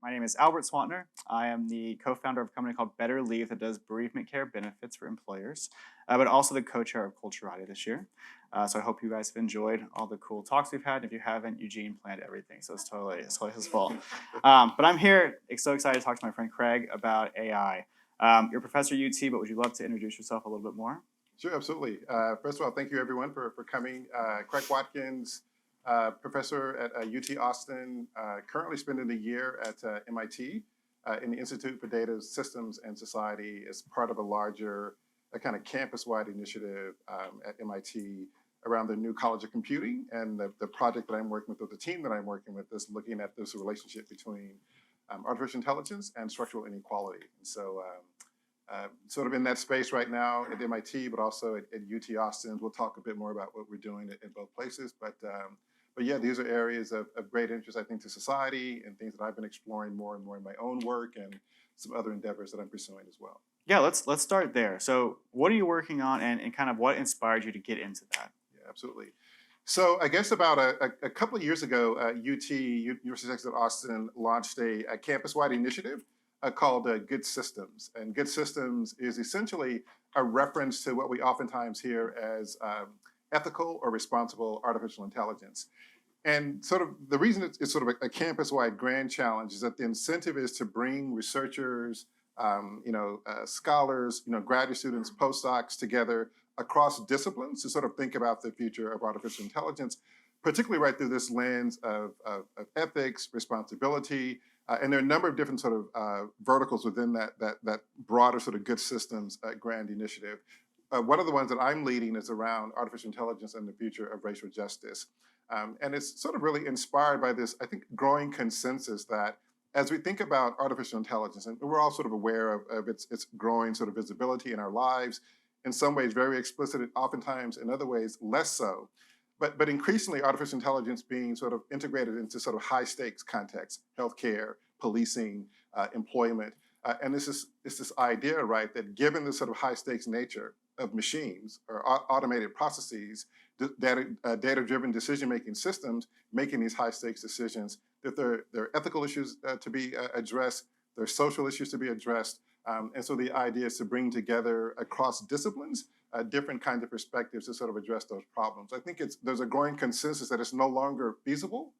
My name is Albert Swantner. I am the co-founder of a company called Betterleave that does bereavement care benefits for employers, but also the co-chair of Culturati this year. So I hope you guys have enjoyed all the cool talks we've had. If you haven't, Eugene planned everything, so it's totally his fault. But I'm here, so excited to talk to my friend Craig about AI. You're a professor at UT, but would you love to introduce yourself a little bit more? Sure, absolutely. First of all, thank you everyone for coming. Craig Watkins, professor at UT Austin, currently spending a year at MIT in the Institute for Data Systems and Society as part of a larger kind of campus-wide initiative at MIT around the new College of Computing. And the project that I'm working with, or the team that I'm working with, is looking at this relationship between artificial intelligence and structural inequality. And so sort of in that space right now at MIT, but also at UT Austin. We'll talk a bit more about what we're doing in both places. But yeah, these are areas of great interest, I think, to society and things that I've been exploring more and more in my own work and some other endeavors that I'm pursuing as well. Yeah, let's start there. So what are you working on, and kind of what inspired you to get into that? Yeah, absolutely. So I guess about a couple of years ago, UT, University of Texas at Austin, launched a campus-wide initiative called Good Systems. And Good Systems is essentially a reference to what we oftentimes hear as ethical or responsible artificial intelligence. And sort of the reason it's sort of a campus-wide grand challenge is that the incentive is to bring researchers, scholars, graduate students, postdocs together across disciplines to sort of think about the future of artificial intelligence, particularly right through this lens of ethics, responsibility, and there are a number of different sort of verticals within that broader sort of Good Systems grand initiative. One of the ones that I'm leading is around artificial intelligence and the future of racial justice. And it's sort of really inspired by this, I think, growing consensus that as we think about artificial intelligence, and we're all sort of aware of its growing sort of visibility in our lives, in some ways very explicit, oftentimes in other ways less so. But increasingly, artificial intelligence being sort of integrated into sort of high stakes contexts, healthcare, policing, employment. And it's this idea, right, that given the sort of high stakes nature of machines or automated processes, data-driven decision-making systems making these high stakes decisions, that there are ethical issues to be addressed, there are social issues to be addressed. And so the idea is to bring together across disciplines different kinds of perspectives to sort of address those problems. I think there's a growing consensus that it's no longer feasible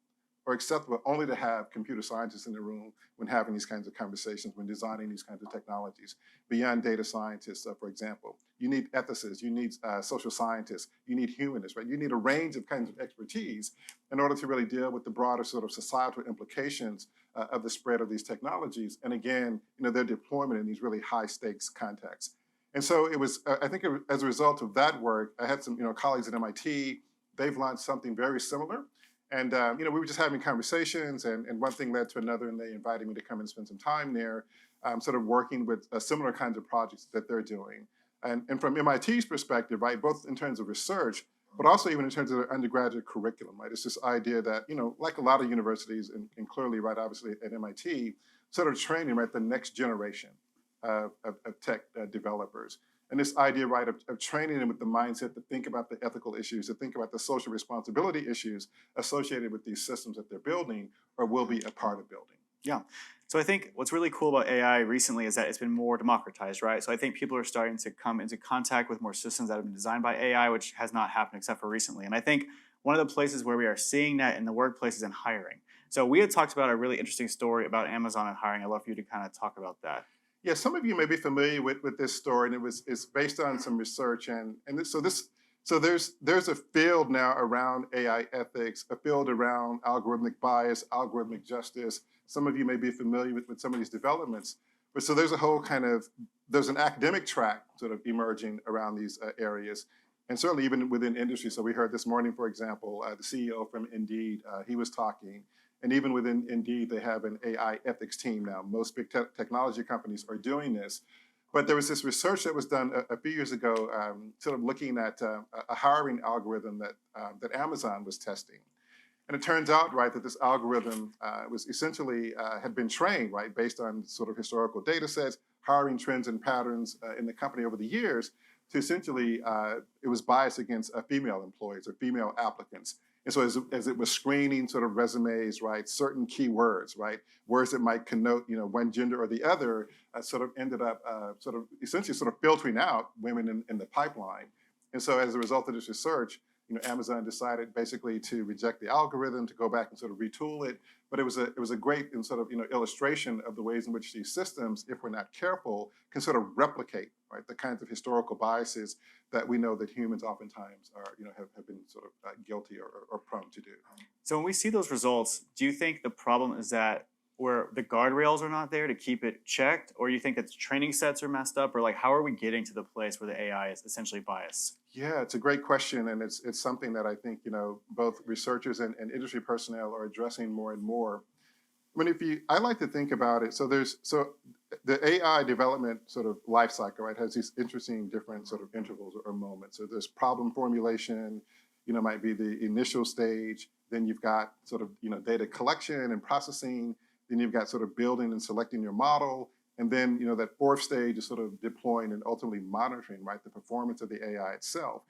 or acceptable only to have computer scientists in the room when having these kinds of conversations, when designing these kinds of technologies. Beyond data scientists, for example, you need ethicists, you need social scientists, you need humanists, right? You need a range of kinds of expertise in order to really deal with the broader sort of societal implications of the spread of these technologies. And again, their deployment in these really high stakes contexts. And so it was, I think as a result of that work, I had some colleagues at MIT, they've launched something very similar. And we were just having conversations, and one thing led to another, and they invited me to come and spend some time there, sort of working with similar kinds of projects that they're doing. And from MIT's perspective, right, both in terms of research, but also even in terms of their undergraduate curriculum, right? It's this idea that, like a lot of universities, and clearly, right, obviously at MIT, sort of training, right, the next generation of tech developers. And this idea, right, of training them with the mindset to think about the ethical issues, to think about the social responsibility issues associated with these systems that they're building or will be a part of building. Yeah. So I think what's really cool about AI recently is that it's been more democratized, right? So I think people are starting to come into contact with more systems that have been designed by AI, which has not happened except for recently. And I think one of the places where we are seeing that in the workplace is in hiring. So we had talked about a really interesting story about Amazon and hiring. I'd love for you to kind of talk about that. Yeah, some of you may be familiar with this story, and it's based on some research, so there's a field now around AI ethics, a field around algorithmic bias, algorithmic justice. Some of you may be familiar with some of these developments, but so there's an academic track sort of emerging around these areas, and certainly even within industry. So we heard this morning, for example, the CEO from Indeed, he was talking. And even within Indeed, they have an AI ethics team now. Most big technology companies are doing this. But there was this research that was done a few years ago, sort of looking at a hiring algorithm that Amazon was testing. And it turns out, right, that this algorithm was essentially had been trained, right, based on sort of historical data sets, hiring trends and patterns in the company over the years, to essentially, it was biased against female employees or female applicants. And so as it was screening sort of resumes, right, certain keywords, right, words that might connote, one gender or the other, sort of ended up sort of essentially sort of filtering out women in the pipeline. And so as a result of this research, Amazon decided basically to reject the algorithm, to go back and sort of retool it. But it was a great and sort of illustration of the ways in which these systems, if we're not careful, can sort of replicate, right, the kinds of historical biases that we know that humans oftentimes are have been sort of guilty or prone to do. So when we see those results, do you think the problem is that where the guardrails are not there to keep it checked, or you think that the training sets are messed up, or like how are we getting to the place where the AI is essentially biased? Yeah, it's a great question, and it's something that I think both researchers and industry personnel are addressing more and more. I mean, I like to think about it. So the AI development sort of life cycle, right, has these interesting different sort of intervals or moments. So there's problem formulation, might be the initial stage. Then you've got sort of data collection and processing. Then you've got sort of building and selecting your model. And then, that fourth stage is sort of deploying and ultimately monitoring, right, the performance of the AI itself.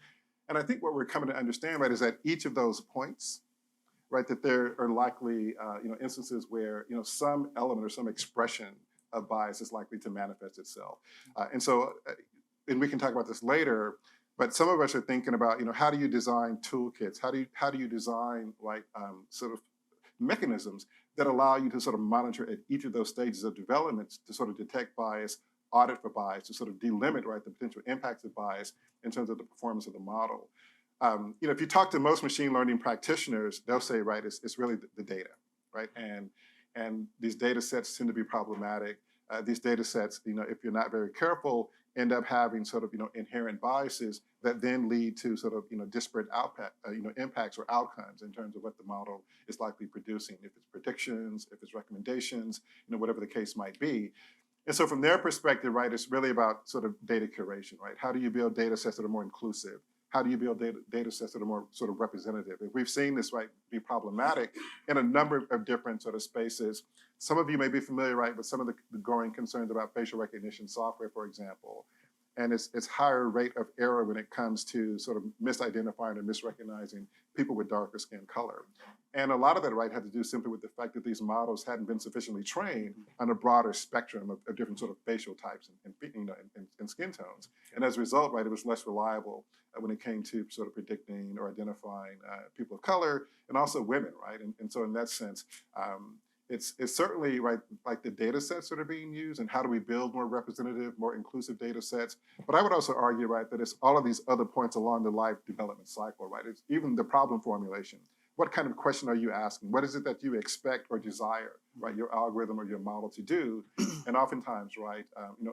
And I think what we're coming to understand, right, is that each of those points, right, that there are likely, instances where, some element or some expression of bias is likely to manifest itself. And we can talk about this later, but some of us are thinking about, how do you design toolkits? How do you design like sort of mechanisms that allow you to sort of monitor at each of those stages of development to sort of detect bias, audit for bias, to sort of delimit, right, the potential impacts of bias in terms of the performance of the model. If you talk to most machine learning practitioners, they'll say, right, it's really the data, right? And these data sets tend to be problematic. These data sets, if you're not very careful, end up having sort of, inherent biases that then lead to sort of, disparate impacts or outcomes in terms of what the model is likely producing, if it's predictions, if it's recommendations, whatever the case might be. And so from their perspective, right, it's really about sort of data curation, right? How do you build data sets that are more inclusive? How do you build data sets that are more sort of representative? And we've seen this, right, be problematic in a number of different sort of spaces. Some of you may be familiar, right, with some of the growing concerns about facial recognition software, for example, and its higher rate of error when it comes to sort of misidentifying or misrecognizing people with darker skin color. And a lot of that, right, had to do simply with the fact that these models hadn't been sufficiently trained on a broader spectrum of different sort of facial types and skin tones. And as a result, right, it was less reliable when it came to sort of predicting or identifying people of color and also women, right? And so in that sense, it's certainly, right, like the data sets that are being used and how do we build more representative, more inclusive data sets. But I would also argue, right, that it's all of these other points along the life development cycle, right? It's even the problem formulation. What kind of question are you asking? What is it that you expect or desire, right, your algorithm or your model to do? And oftentimes, right,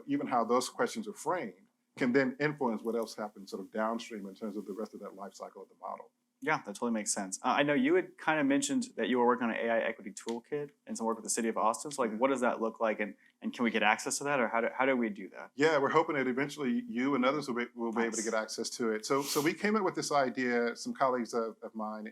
even how those questions are framed can then influence what else happens sort of downstream in terms of the rest of that life cycle of the model. Yeah, that totally makes sense. I know you had kind of mentioned that you were working on an AI equity toolkit and some work with the city of Austin. So like, what does that look like, and can we get access to that, or how do we do that? Yeah, we're hoping that eventually you and others will be able to get access to it. So we came up with this idea. Some colleagues of mine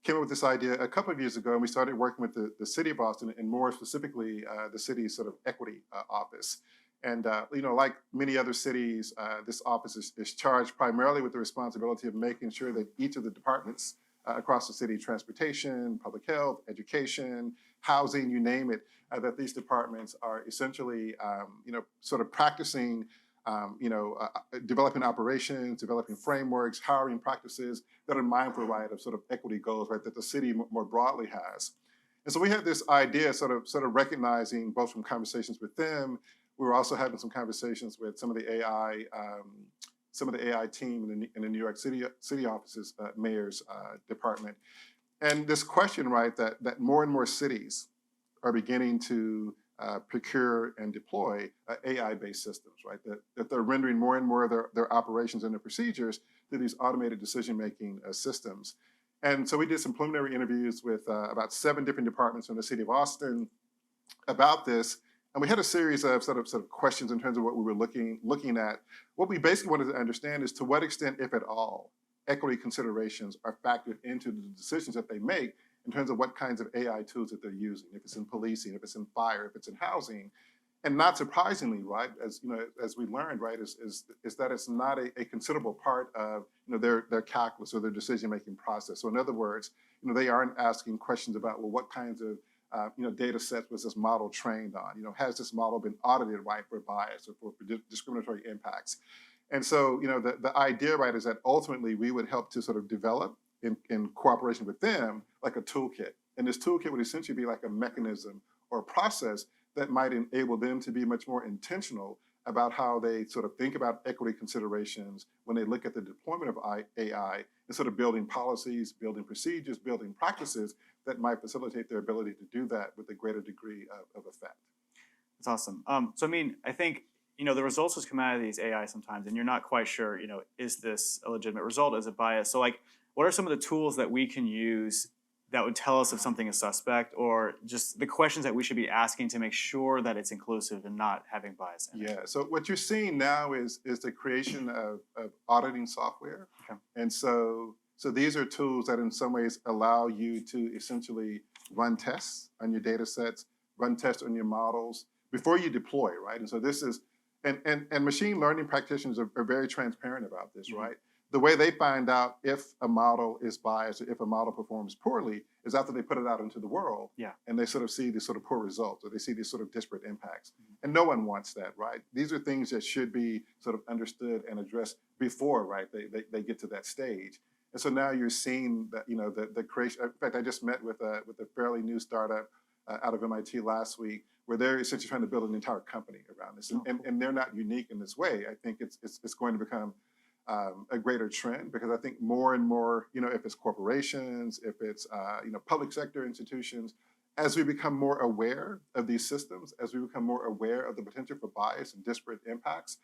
came up with this idea a couple of years ago, and we started working with the city of Austin, and more specifically the city's sort of equity office. And like many other cities, this office is charged primarily with the responsibility of making sure that each of the departments across the city, transportation, public health, education, housing, you name it, that these departments are essentially, sort of practicing, developing operations, developing frameworks, hiring practices that are mindful, right, of sort of equity goals, right, that the city more broadly has. And so we had this idea, sort of recognizing both from conversations with them. We were also having some conversations with some of the AI team in the New York City office's mayor's department, and this question, right, that more and more cities are beginning to procure and deploy AI-based systems, right, that they're rendering more and more of their operations and their procedures to these automated decision-making systems. And so we did some preliminary interviews with about 7 different departments in the city of Austin about this. And we had a series of sort of questions in terms of what we were looking at. What we basically wanted to understand is to what extent, if at all, equity considerations are factored into the decisions that they make in terms of what kinds of AI tools that they're using, if it's in policing, if it's in fire, if it's in housing. And not surprisingly, right, as you know, as we learned, right, is that it's not a considerable part of their calculus or their decision-making process. So in other words, they aren't asking questions about, well, what kinds of data sets was this model trained on? Has this model been audited, right, for bias or for discriminatory impacts? And so, the idea, right, is that ultimately we would help to sort of develop in cooperation with them like a toolkit. And this toolkit would essentially be like a mechanism or a process that might enable them to be much more intentional about how they sort of think about equity considerations when they look at the deployment of AI and sort of building policies, building procedures, building practices that might facilitate their ability to do that with a greater degree of effect. That's awesome. So I mean, I think the results just come out of these AI sometimes, and you're not quite sure. Is this a legitimate result? Is it biased? So like, what are some of the tools that we can use that would tell us if something is suspect, or just the questions that we should be asking to make sure that it's inclusive and not having bias in it? Yeah. So what you're seeing now is the creation of auditing software, Okay. and so these are tools that in some ways allow you to essentially run tests on your data sets, run tests on your models before you deploy, right? And so this is, and machine learning practitioners are very transparent about this, right? The way they find out if a model is biased or if a model performs poorly is after they put it out into the world, and they sort of see these sort of poor results, or they see these sort of disparate impacts. And no one wants that, right? These are things that should be sort of understood and addressed before, right, they get to that stage. And so now you're seeing that, the creation. In fact, I just met with a fairly new startup out of MIT last week, where they're essentially trying to build an entire company around this. And they're not unique in this way. I think it's going to become a greater trend, because I think more and more, if it's corporations, if it's public sector institutions, as we become more aware of these systems, as we become more aware of the potential for bias and disparate impacts,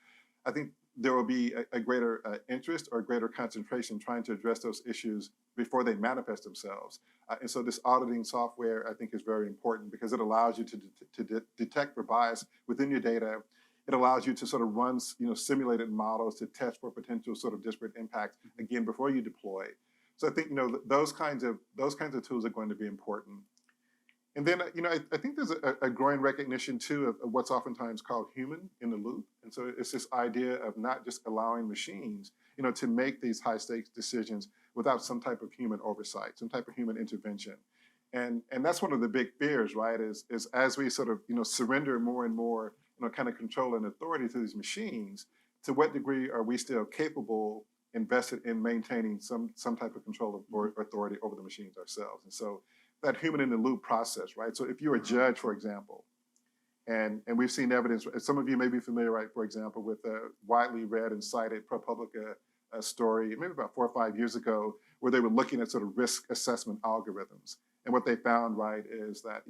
I think there will be a greater interest or greater concentration trying to address those issues before they manifest themselves. And so this auditing software, I think, is very important, because it allows you to detect for bias within your data. It allows you to sort of run, simulated models to test for potential sort of disparate impacts, again, before you deploy. So I think, those kinds of tools are going to be important. And then, I think there's a growing recognition too of what's oftentimes called human in the loop. And so it's this idea of not just allowing machines, to make these high stakes decisions without some type of human oversight, some type of human intervention. And that's one of the big fears, right? Is as we sort of, surrender more and more, kind of control and authority to these machines, to what degree are we still capable, invested in maintaining some type of control or authority over the machines ourselves? And so that human in the loop process, right? So if you're a judge, for example, and we've seen evidence, some of you may be familiar, right, for example, with a widely read and cited ProPublica story, maybe about 4 or 5 years ago, where they were looking at sort of risk assessment algorithms. And what they found, right, is that,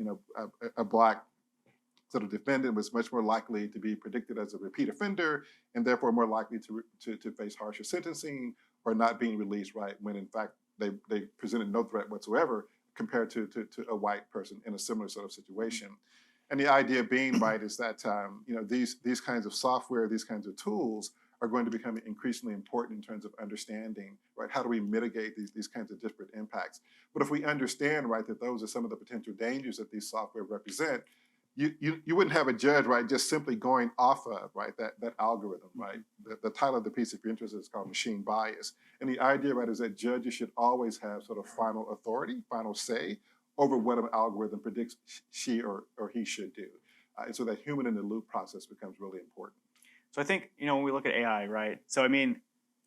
a Black sort of defendant was much more likely to be predicted as a repeat offender, and therefore more likely to face harsher sentencing or not being released, right, when in fact they presented no threat whatsoever compared to a white person in a similar sort of situation. And the idea being, right, is that these kinds of software, these kinds of tools are going to become increasingly important in terms of understanding, right, how do we mitigate these kinds of disparate impacts. But if we understand, right, that those are some of the potential dangers that these software represent, you wouldn't have a judge, right, just simply going off of, right, that algorithm, right? The title of the piece, if you're interested, is called Machine Bias. And the idea, right, is that judges should always have sort of final authority, final say over what an algorithm predicts she or he should do. And so that human in the loop process becomes really important. So I think, when we look at AI, right? So I mean,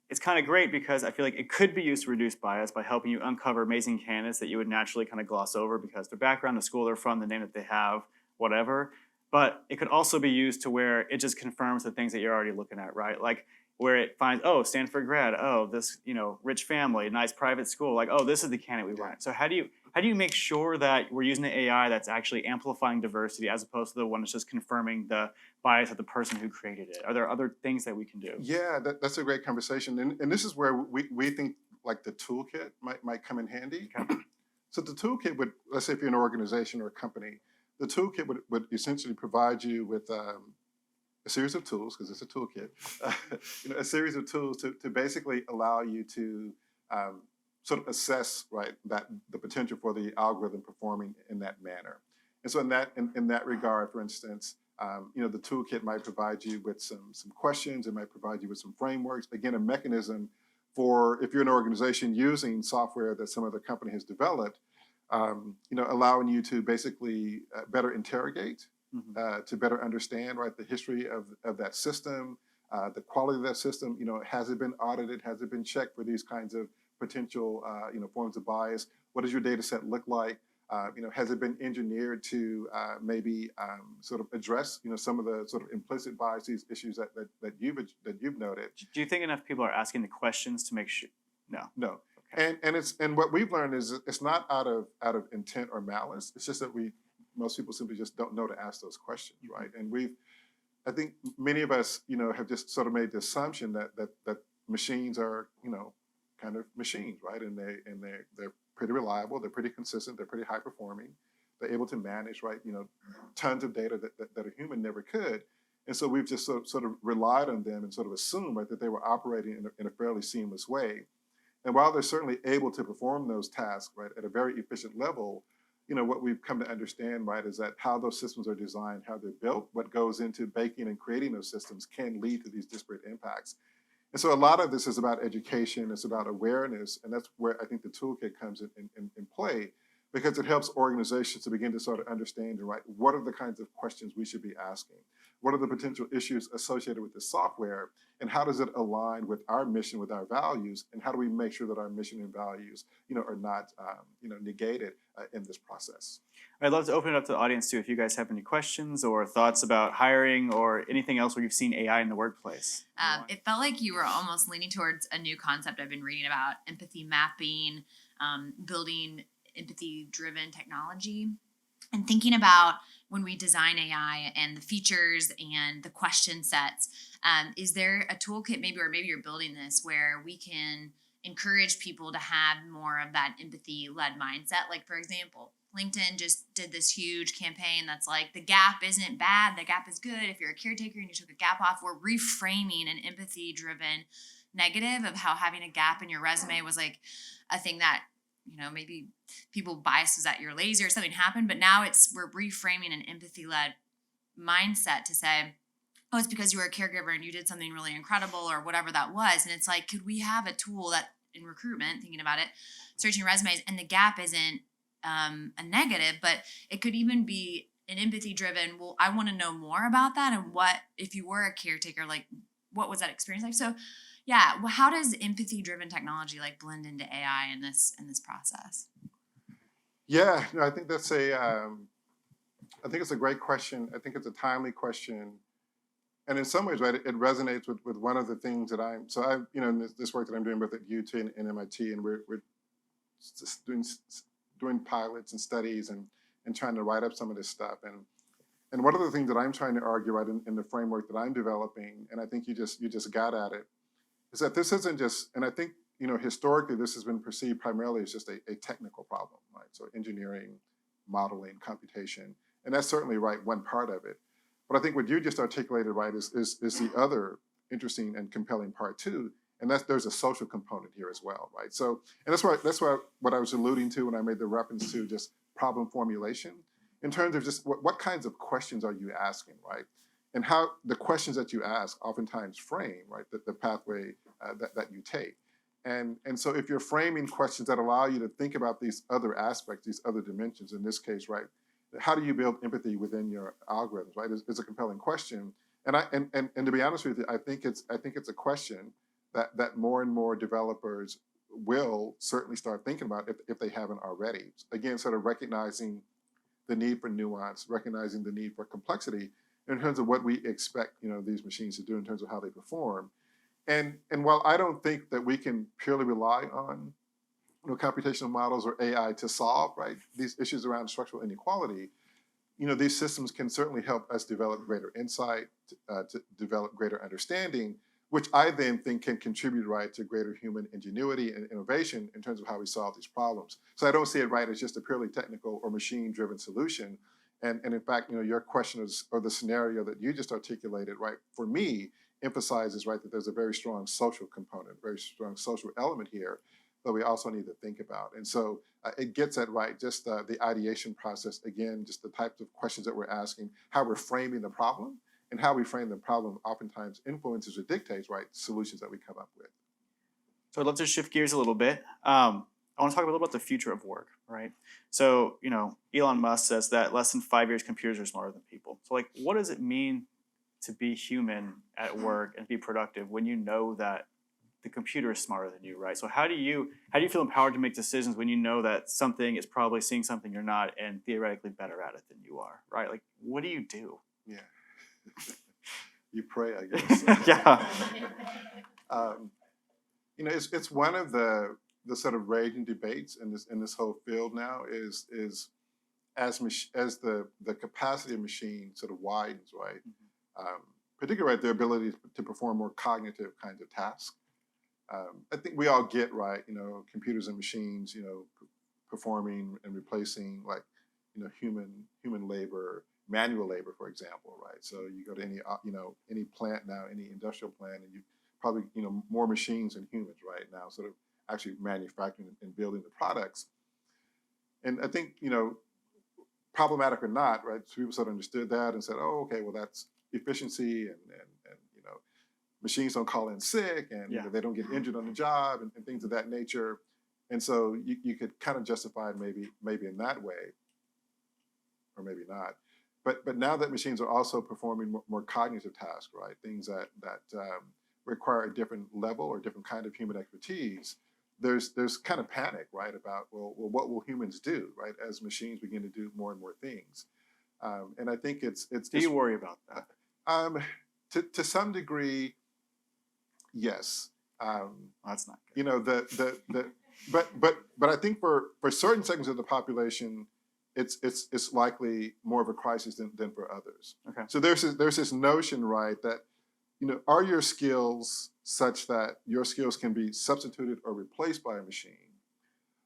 it's kind of great because I feel like it could be used to reduce bias by helping you uncover amazing candidates that you would naturally kind of gloss over because their background, the school they're from, the name that they have, whatever. But it could also be used to where it just confirms the things that you're already looking at, right? Like where it finds, oh, Stanford grad, oh, this, rich family, nice private school, like, oh, this is the candidate we want. So how do you make sure that we're using the AI that's actually amplifying diversity as opposed to the one that's just confirming the bias of the person who created it? Are there other things that we can do? Yeah, that's a great conversation. And this is where we think like the toolkit might come in handy. Okay. So the toolkit would, let's say if you're an organization or a company, the toolkit would essentially provide you with a series of tools, because it's a toolkit, a series of tools to basically allow you to sort of assess, right, that the potential for the algorithm performing in that manner. And so in that regard, for instance, The toolkit might provide you with some questions. It might provide you with some frameworks. Again, a mechanism for if you're an organization using software that some other company has developed, allowing you to basically better interrogate, to better understand, right, the history of that system, the quality of that system. Has it been audited? Has it been checked for these kinds of potential, forms of bias? What does your data set look like? Has it been engineered to maybe sort of address, some of the sort of implicit biases issues that you've noted? Do you think enough people are asking the questions to make sure? No. No. Okay. And what we've learned is it's not out of intent or malice. It's just that most people simply just don't know to ask those questions, right? And I think many of us, have just sort of made the assumption that machines are, kind of machines, right? And they're pretty reliable, they're pretty consistent, they're pretty high performing, they're able to manage, right? Tons of data that a human never could. And so we've just sort of relied on them and sort of assumed, right, that they were operating in a fairly seamless way. And while they're certainly able to perform those tasks, right, at a very efficient level, what we've come to understand, right, is that how those systems are designed, how they're built, what goes into baking and creating those systems can lead to these disparate impacts. And so a lot of this is about education, it's about awareness, and that's where I think the toolkit comes in play, because it helps organizations to begin to sort of understand, right, what are the kinds of questions we should be asking? What are the potential issues associated with the software? And how does it align with our mission, with our values? And how do we make sure that our mission and values, are not, negated in this process? I'd love to open it up to the audience too, if you guys have any questions or thoughts about hiring or anything else where you've seen AI in the workplace. It felt like you were almost leaning towards a new concept I've been reading about, empathy mapping, building empathy-driven technology, and thinking about when we design AI and the features and the question sets. Is there a toolkit maybe you're building this where we can encourage people to have more of that empathy-led mindset? Like, for example, LinkedIn just did this huge campaign that's like, the gap isn't bad, the gap is good. If you're a caretaker and you took a gap off, we're reframing an empathy-driven negative of how having a gap in your resume was like a thing that, maybe people biases that you're lazy or something happened, but now we're reframing an empathy-led mindset to say, oh, it's because you were a caregiver and you did something really incredible or whatever that was. And it's like, could we have a tool that in recruitment, thinking about it, searching resumes, and the gap isn't a negative, but it could even be an empathy-driven, well, I want to know more about that. And what, if you were a caretaker, like, what was that experience like? So yeah, well, how does empathy-driven technology like blend into AI in this process? Yeah, I think that's I think it's a great question. I think it's a timely question. And in some ways, right, it resonates with one of the things that in this work that I'm doing both at UT and MIT, and we're just doing pilots and studies and trying to write up some of this stuff. And one of the things that I'm trying to argue, right, in the framework that I'm developing, and I think you just got at it, is that this isn't just, and I think, historically this has been perceived primarily as just a technical problem, right? So engineering, modeling, computation, and that's certainly, right, one part of it. But I think what you just articulated, right, is the other interesting and compelling part too, and there's a social component here as well, right? So, and that's why what I was alluding to when I made the reference to just problem formulation, in terms of just what kinds of questions are you asking, right? And how the questions that you ask oftentimes frame, right, the pathway that you take. And so if you're framing questions that allow you to think about these other aspects, these other dimensions, in this case, right, how do you build empathy within your algorithms, right? It's a compelling question. And to be honest with you, I think it's a question that more and more developers will certainly start thinking about if they haven't already. Again, sort of recognizing the need for nuance, recognizing the need for complexity in terms of what we expect, these machines to do in terms of how they perform. And while I don't think that we can purely rely on computational models or AI to solve, right, these issues around structural inequality, these systems can certainly help us develop greater insight, to develop greater understanding, which I then think can contribute, right, to greater human ingenuity and innovation in terms of how we solve these problems. So I don't see it, right, as just a purely technical or machine-driven solution. And in fact, your question or the scenario that you just articulated, right, for me, emphasizes, right, that there's a very strong social component, very strong social element here, that we also need to think about. And so it gets at right, just the ideation process, again, just the types of questions that we're asking, how we're framing the problem, and how we frame the problem oftentimes influences or dictates, right, solutions that we come up with. So I'd love to shift gears a little bit. I want to talk a little about the future of work, right? So, Elon Musk says that less than 5 years, computers are smarter than people. So, like, what does it mean to be human at work and be productive when you know that the computer is smarter than you, right? So how do you feel empowered to make decisions when you know that something is probably seeing something you're not and theoretically better at it than you are, right? Like, what do you do? Yeah. You pray, I guess. Yeah. It's one of the sort of raging debates in this whole field now is as the capacity of machines sort of widens, right? Particularly right, their ability to perform more cognitive kinds of tasks. I think we all get, right, computers and machines, performing and replacing like, human labor, manual labor, for example, right? So you go to any plant now, any industrial plant, and you probably, more machines than humans right now, sort of actually manufacturing and building the products. And I think, problematic or not, right? So people sort of understood that and said, oh, okay, well, that's efficiency and machines don't call in sick and they don't get injured on the job and things of that nature. And so you could kind of justify it maybe in that way, or maybe not. But now that machines are also performing more cognitive tasks, right? Things that require a different level or different kind of human expertise. There's kind of panic, right? About well, what will humans do, right? As machines begin to do more and more things. And I think it's. Do you worry about that? To some degree, yes. That's not good. But I think for certain segments of the population, it's likely more of a crisis than for others. Okay. So there's this notion, right, that are your skills such that your skills can be substituted or replaced by a machine,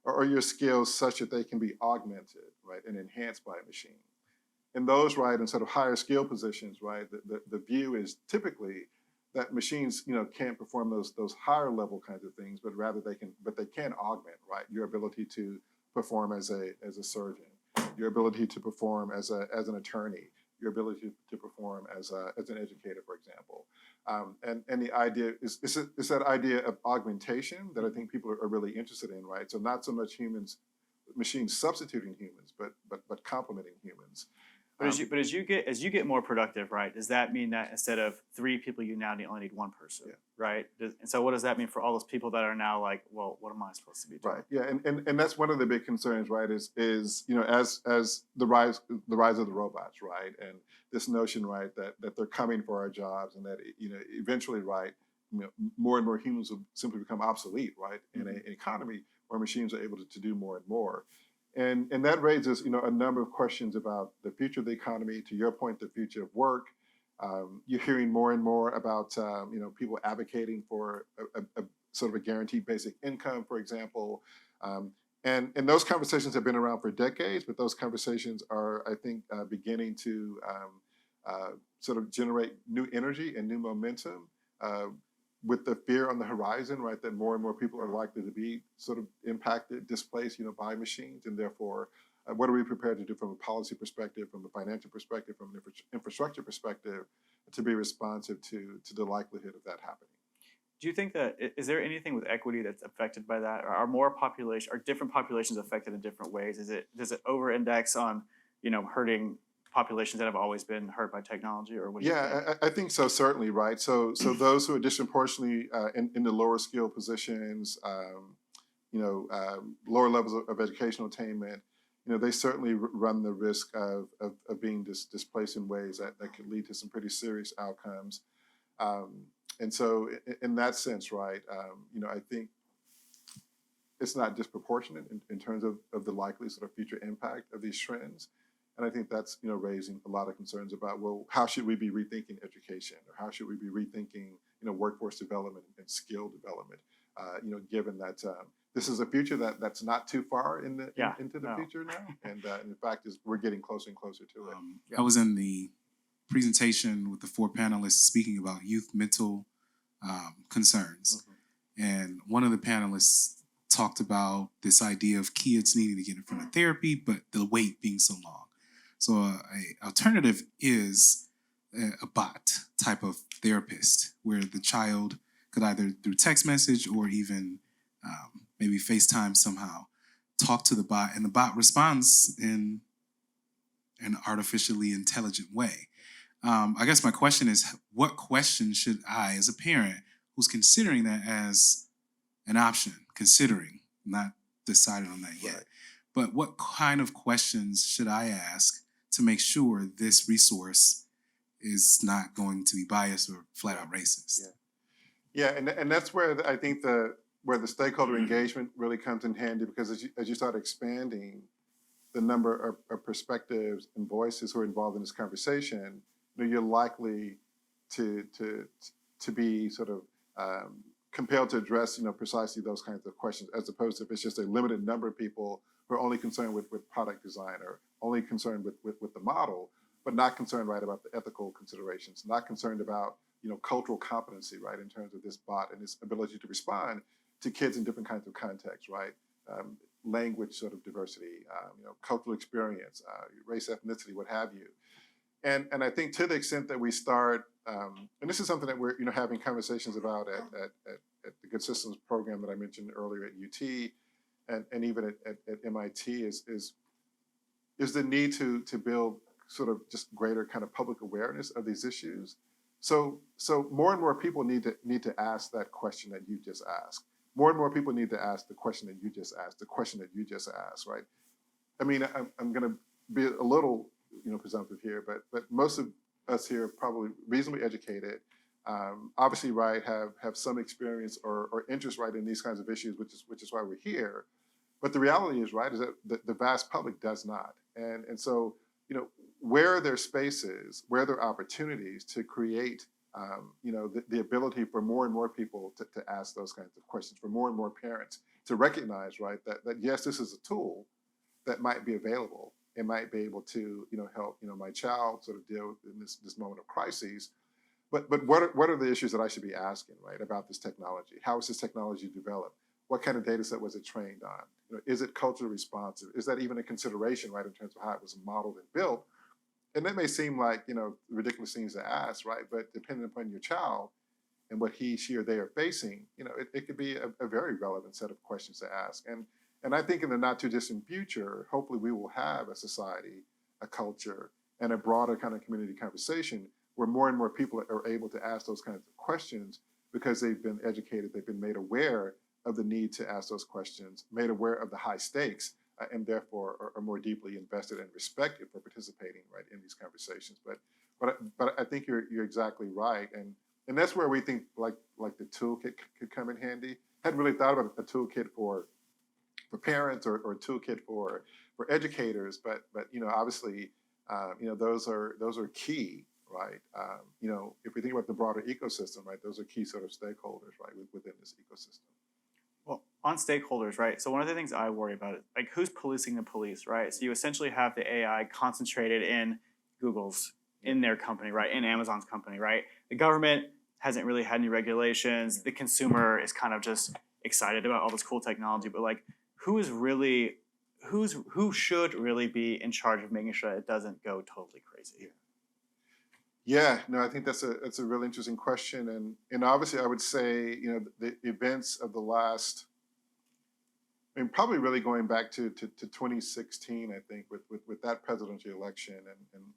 or are your skills such that they can be augmented, right, and enhanced by a machine? And those, right, in sort of higher skill positions, right, the view is typically that machines, can't perform those higher level kinds of things, but rather they can augment, right, your ability to perform as a surgeon, your ability to perform as an attorney, your ability to perform as an educator, for example. And the idea is that idea of augmentation that I think people are really interested in, right? So not so much machines substituting humans, but complementing humans. But as you get more productive, right? Does that mean that instead of 3 people, you now only need 1 person, right? And so what does that mean for all those people that are now like, well, what am I supposed to be doing? Right. Yeah, and that's one of the big concerns, right? Is as the rise of the robots, right? And this notion, right, that they're coming for our jobs, and that eventually, right, more and more humans will simply become obsolete, right, in an economy where machines are able to do more and more. And that raises, a number of questions about the future of the economy. To your point, the future of work. You're hearing more and more about, people advocating for a sort of a guaranteed basic income, for example. And those conversations have been around for decades, but those conversations are, I think, beginning to sort of generate new energy and new momentum. With the fear on the horizon, right, that more and more people are likely to be sort of impacted, displaced, by machines, and therefore, what are we prepared to do from a policy perspective, from a financial perspective, from an infrastructure perspective, to be responsive to the likelihood of that happening? Do you think that is there anything with equity that's affected by that? Or are different populations affected in different ways? Does it over-index on hurting populations that have always been hurt by technology, or what do you think? I think so, certainly, right? So those who are disproportionately in the lower skill positions, lower levels of educational attainment, they certainly run the risk of being displaced in ways that could lead to some pretty serious outcomes. And so in that sense, right, I think it's not disproportionate in terms of the likely sort of future impact of these trends. And I think that's, raising a lot of concerns about, well, how should we be rethinking education, or how should we be rethinking, workforce development and skill development, given that this is a future that's not too far into the future now. And in fact, we're getting closer and closer to it. I was in the presentation with the 4 panelists speaking about youth mental concerns. Mm-hmm. And one of the panelists talked about this idea of kids needing to get in front of therapy, but the wait being so long. So a alternative is a bot type of therapist where the child could either through text message or even maybe FaceTime somehow talk to the bot, and the bot responds in an artificially intelligent way. I guess my question is, what question should I, as a parent who's considering that as an option, considering, not decided on that yet, but what kind of questions should I ask to make sure this resource is not going to be biased or flat out racist? Yeah, and that's where I think where the stakeholder engagement really comes in handy, because as you start expanding the number of perspectives and voices who are involved in this conversation, you're likely to be sort of compelled to address precisely those kinds of questions, as opposed to if it's just a limited number of people who are only concerned with product design or only concerned with the model, but not concerned about the ethical considerations, not concerned about cultural competency, right, in terms of this bot and its ability to respond to kids in different kinds of contexts, right? Language sort of diversity, cultural experience, race, ethnicity, what have you. And I think to the extent that we start, and this is something that we're having conversations about at the Good Systems program that I mentioned earlier at UT, and even at MIT, is the need to build sort of just greater kind of public awareness of these issues. So more and more people need to ask that question that you just asked. More and more people need to ask the question that you just asked, the question that you just asked, right? I mean, I'm going to be a little presumptive here, but most of us here are probably reasonably educated, obviously, right, have some experience or interest, right, in these kinds of issues, which is why we're here. But the reality is, right, is that the vast public does not. And so, where are there spaces, where are there opportunities to create, the ability for more and more people to ask those kinds of questions, for more and more parents to recognize, right, that yes, this is a tool that might be available. It might be able to, help, my child sort of deal in this moment of crises. But what are the issues that I should be asking, right, about this technology? How is this technology developed? What kind of data set was it trained on? Is it culturally responsive? Is that even a consideration, right, in terms of how it was modeled and built? And that may seem like, ridiculous things to ask, right? But depending upon your child and what he, she, or they are facing, it could be a very relevant set of questions to ask. And I think in the not too distant future, hopefully we will have a society, a culture, and a broader kind of community conversation where more and more people are able to ask those kinds of questions because they've been educated, they've been made aware of the need to ask those questions, made aware of the high stakes, and therefore are more deeply invested and respected for participating, right, in these conversations. But I think you're exactly right, and that's where we think like the toolkit could come in handy. Hadn't really thought about a toolkit for parents or a toolkit for educators, but obviously those are key, right? If we think about the broader ecosystem, right, those are key sort of stakeholders, right, within this ecosystem. Well, on stakeholders, right? So one of the things I worry about is like who's policing the police, right? So you essentially have the AI concentrated in Google's, in their company, right? In Amazon's company, right? The government hasn't really had any regulations. The consumer is kind of just excited about all this cool technology, but like who should really be in charge of making sure that it doesn't go totally crazy? Yeah, no, I think that's a really interesting question, and obviously I would say the events of the last, I mean, probably really going back to 2016, I think, with that presidential election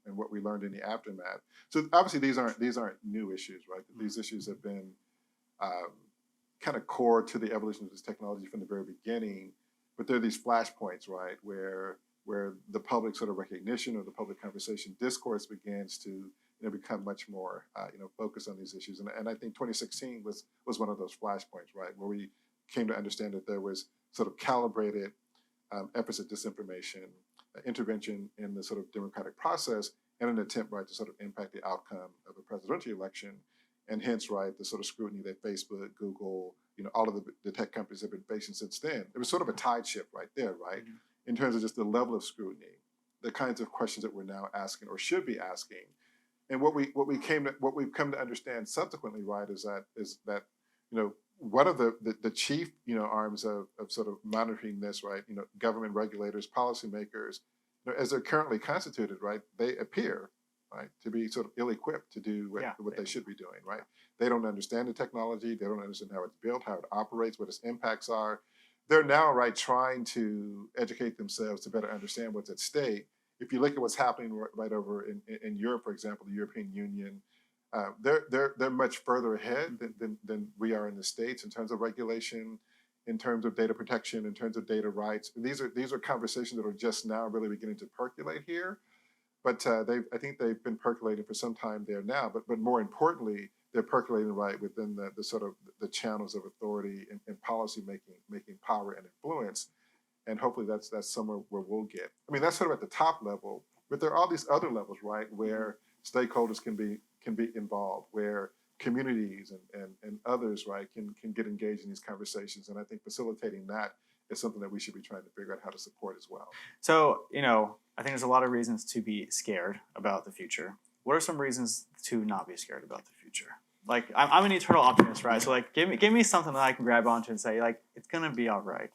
and what we learned in the aftermath. So obviously these aren't new issues, right? These issues have been kind of core to the evolution of this technology from the very beginning, but there are these flashpoints, right, where the public sort of recognition or the public conversation discourse begins to become much more focused on these issues. And I think 2016 was one of those flashpoints, right, where we came to understand that there was sort of calibrated efforts at disinformation, intervention in the sort of democratic process, and an attempt, right, to sort of impact the outcome of a presidential election, and hence, right, the sort of scrutiny that Facebook, Google, all of the tech companies have been facing since then. There was sort of a tide shift right there, right, in terms of just the level of scrutiny, the kinds of questions that we're now asking or should be asking. And what we've come to understand subsequently, right, is that one of the chief, arms of sort of monitoring this, right? Government regulators, policymakers, as they're currently constituted, right? They appear, right, to be sort of ill-equipped to do what they should be doing, right? They don't understand the technology. They don't understand how it's built, how it operates, what its impacts are. They're now, right, trying to educate themselves to better understand what's at stake. If you look at what's happening right over in Europe, for example, the European Union, they're much further ahead than we are in the States in terms of regulation, in terms of data protection, in terms of data rights. And these are conversations that are just now really beginning to percolate here. But I think they've been percolating for some time there now. But more importantly, they're percolating right within the sort of the channels of authority and policy making power and influence. And hopefully that's somewhere where we'll get. I mean, that's sort of at the top level, but there are all these other levels, right, where stakeholders can be involved, where communities and others, right, can get engaged in these conversations. And I think facilitating that is something that we should be trying to figure out how to support as well. So, I think there's a lot of reasons to be scared about the future. What are some reasons to not be scared about the future? Like, I'm an eternal optimist, right? So, like, give me something that I can grab onto and say, like, it's gonna be all right.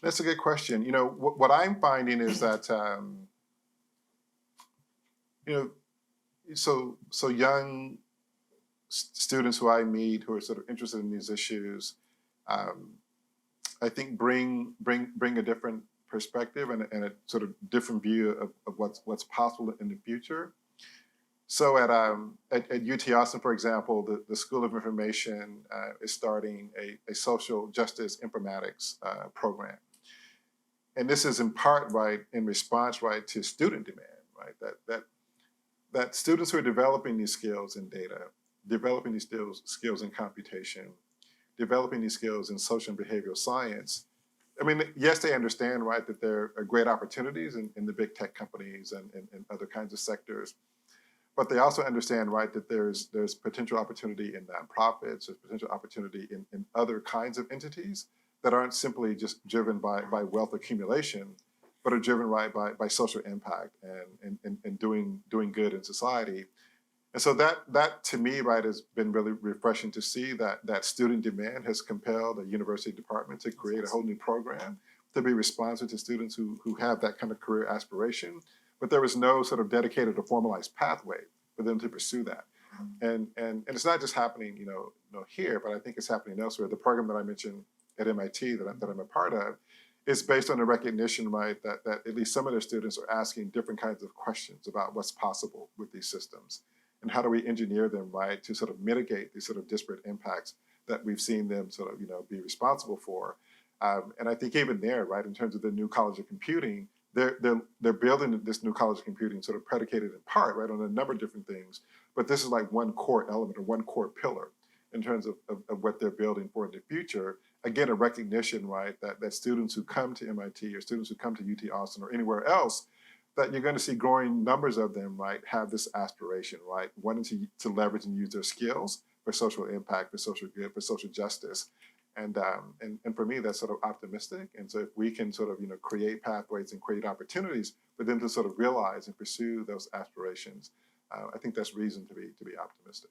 That's a good question. What I'm finding is that so young students who I meet who are sort of interested in these issues, I think bring a different perspective and a sort of different view of what's possible in the future. So at UT Austin, for example, the School of Information is starting a social justice informatics program. And this is in part, right, in response, right, to student demand, right, that students who are developing these skills in data, developing these skills in computation, developing these skills in social and behavioral science. I mean, yes, they understand, right, that there are great opportunities in the big tech companies and other kinds of sectors. But they also understand, right, that there's potential opportunity in nonprofits, there's potential opportunity in other kinds of entities that aren't simply just driven by wealth accumulation, but are driven, right, by social impact and doing good in society. And so that to me, right, has been really refreshing to see that student demand has compelled a university department to create a whole new program to be responsive to students who have that kind of career aspiration. But there was no sort of dedicated or formalized pathway for them to pursue that. And it's not just happening, here, but I think it's happening elsewhere. The program that I mentioned at MIT that I'm a part of is based on the recognition, right, that at least some of their students are asking different kinds of questions about what's possible with these systems. And how do we engineer them, right, to sort of mitigate these sort of disparate impacts that we've seen them sort of, be responsible for. And I think even there, right, in terms of the new College of Computing, they're building this new College of Computing sort of predicated in part, right, on a number of different things. But this is like one core element or one core pillar in terms of what they're building for in the future. Again, a recognition, right, that students who come to MIT or students who come to UT Austin or anywhere else, that you're going to see growing numbers of them, right, have this aspiration, right, wanting to leverage and use their skills for social impact, for social good, for social justice. And for me, that's sort of optimistic. And so if we can sort of, create pathways and create opportunities for them to sort of realize and pursue those aspirations, I think that's reason to be optimistic.